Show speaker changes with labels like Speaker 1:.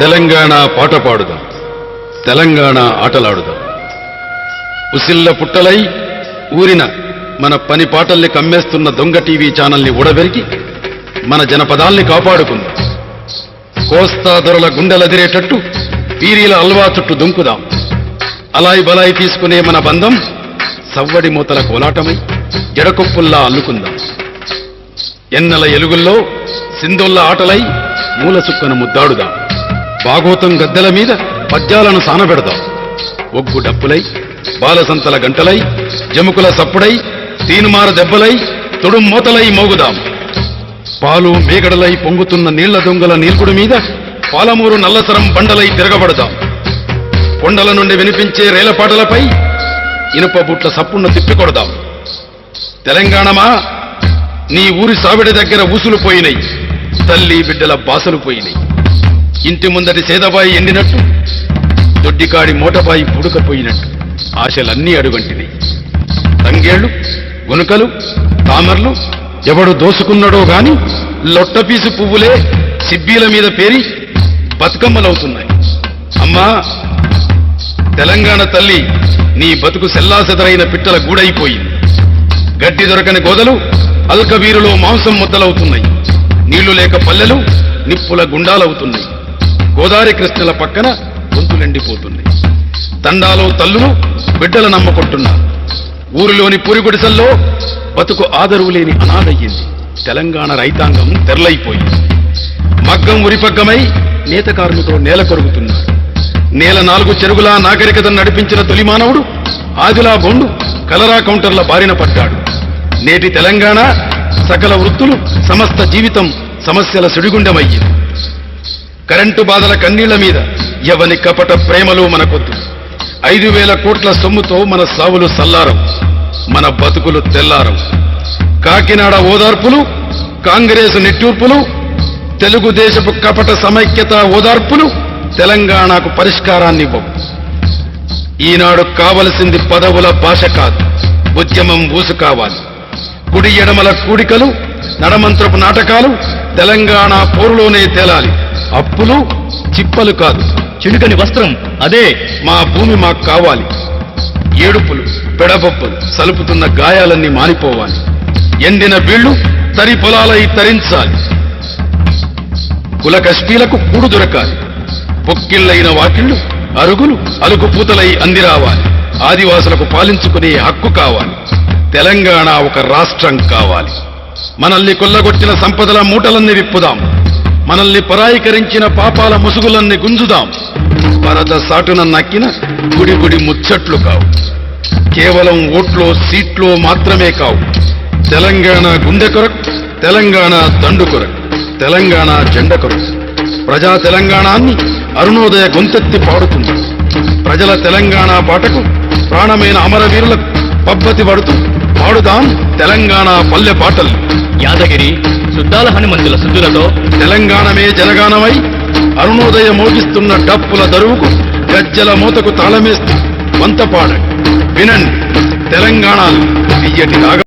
Speaker 1: తెలంగాణ పాట పాడుదాం, తెలంగాణ ఆటలాడుదాం. ఉసిల్ల పుట్టలై ఊరిన మన పని పాటల్ని కమ్మేస్తున్న దొంగ టీవీ ఛానల్ని ఊడబెరికి మన జనపదాల్ని కాపాడుకుందాం. కోస్తా దొరల గుండెలదిరేటట్టు పీరీల అల్వా చుట్టూ దుంకుదాం. అలాయి బలాయి తీసుకునే మన బంధం సవ్వడి మూతల కోలాటమై జడకొప్పుల్లా అల్లుకుందాం. ఎన్నెల ఎలుగుల్లో సింధుల్ల ఆటలై మూల సుక్కను ముద్దాడుదాం. భాగోతం గద్దెల మీద పద్యాలను సానబెడదాం. ఒగ్గు డప్పులై బాలసంతల గంటలై జముకుల సప్పుడై తీనుమార దెబ్బలై తొడుం మూతలై మోగుదాం. పాలు మేగడలై పొంగుతున్న నీళ్ల దొంగల నీల్కుడి మీద పాలమూరు నల్లసరం బండలై తిరగబడదాం. కొండల నుండి వినిపించే రేలపాటలపై ఇనుప బుట్ల సప్పున్న తిప్పికొడదాం. తెలంగాణమా, నీ ఊరి సావిడి దగ్గర ఊసులు పోయినాయి, తల్లి బిడ్డల బాసలు పోయినాయి. ఇంటి ముందటి సేదబాయి ఎండినట్టు, దొడ్డికాడి మూటబాయి పుడుకపోయినట్టు ఆశలన్నీ అడుగంటినాయి. తంగేళ్లు, గునుకలు, తామర్లు ఎవడు దోసుకున్నాడో గాని లొట్టపీసు పువ్వులే సిబ్బీల మీద పేరి బతుకమ్మలవుతున్నాయి. అమ్మా తెలంగాణ తల్లి, నీ బతుకు సెల్లాసెదరైన పిట్టల గూడైపోయింది. గడ్డి దొరకని గోదలు అల్కబీరులో మాంసం ముద్దలవుతున్నాయి. నీళ్లు లేక పల్లెలు నిప్పుల గుండాలవుతున్నాయి. గోదావరి కృష్ణల పక్కన గొంతులెండిపోతున్నాయి. తండాలో తల్లులు బిడ్డల నమ్మకొంటున్నారు. ఊరిలోని పూరిగుడిసల్లో బతుకు ఆదరువు లేని అనాథయ్యింది. తెలంగాణ రైతాంగం తెరలైపోయింది. మగ్గం ఉరిపగ్గమై నేతకారులతో నేల కొరుగుతున్నారు. నేల 4 చెరుగులా నాగరికతను నడిపించిన తొలి మానవుడు ఆదిలా బొండు కలరా కౌంటర్ల బారిన పడ్డాడు. నేటి తెలంగాణ సకల వృత్తులు సమస్త జీవితం సమస్యల సుడిగుండమయ్యింది. కరెంటు బాధల కన్నీళ్ల మీద ఎవని కపట ప్రేమలు మనకొద్దు. 5,000 కోట్ల సొమ్ముతో మన సావులు సల్లారం, మన బతుకులు తెల్లారం. కాకినాడ ఓదార్పులు, కాంగ్రెసు నిట్టూర్పులు, తెలుగుదేశపు కపట సమైక్యత ఓదార్పులు తెలంగాణకు పరిష్కారాన్నివ్వవు. ఈనాడు కావలసింది పదవుల భాష కాదు, ఉద్యమం ఊసు కావాలి. కుడి ఎడమల కూడికలు, నడమంత్రపు నాటకాలు తెలంగాణ పోరులోనే తేలాలి. అప్పులు చిప్పలు కాదు,
Speaker 2: చిలుకని వస్త్రం అదే
Speaker 1: మా భూమి మాకు కావాలి. ఏడుపులు పెడబొప్పులు సలుపుతున్న గాయాలన్నీ మానిపోవాలి. ఎండిన బీళ్లు తరి పొలాలై తరించాలి. కుల కష్టీలకు కూడు దొరకాలి. పొక్కిళ్లైన వాకిళ్లు అరుగులు అలుగు పూతలై అందిరావాలి. ఆదివాసులకు పాలించుకునే హక్కు కావాలి. తెలంగాణ ఒక రాష్ట్రం కావాలి. మనల్ని కొల్లగొట్టిన సంపదల మూటలన్నీ విప్పుదాం. మనల్ని పరాయీకరించిన పాపాల ముసుగులన్నీ గుంజుదాం. పరద సాటున నక్కిన గుడి గుడి ముచ్చట్లు కావు. కేవలం ఓట్లో సీట్లో మాత్రమే కావు. తెలంగాణ గుండె కొరకు, తెలంగాణ దండు కొరకు, తెలంగాణ జెండ కొరకు. ప్రజా తెలంగాణాన్ని అరుణోదయ గొంతెత్తి పాడుతుంది. ప్రజల తెలంగాణ పాటకు ప్రాణమైన అమరవీరులకు పబ్బతి పడుతూ పాడుదాం తెలంగాణ పల్లె పాటలు.
Speaker 2: యాదగిరి శుద్ధాల హనుమంతుల శుద్ధులతో
Speaker 1: తెలంగాణమే జనగానమై అరుణోదయ మోగిస్తున్న డప్పుల దరువుకు గజ్జల మూతకు తాళమేస్తూ వంతపాడండి, వినండి తెలంగాణ తీయటి రాగ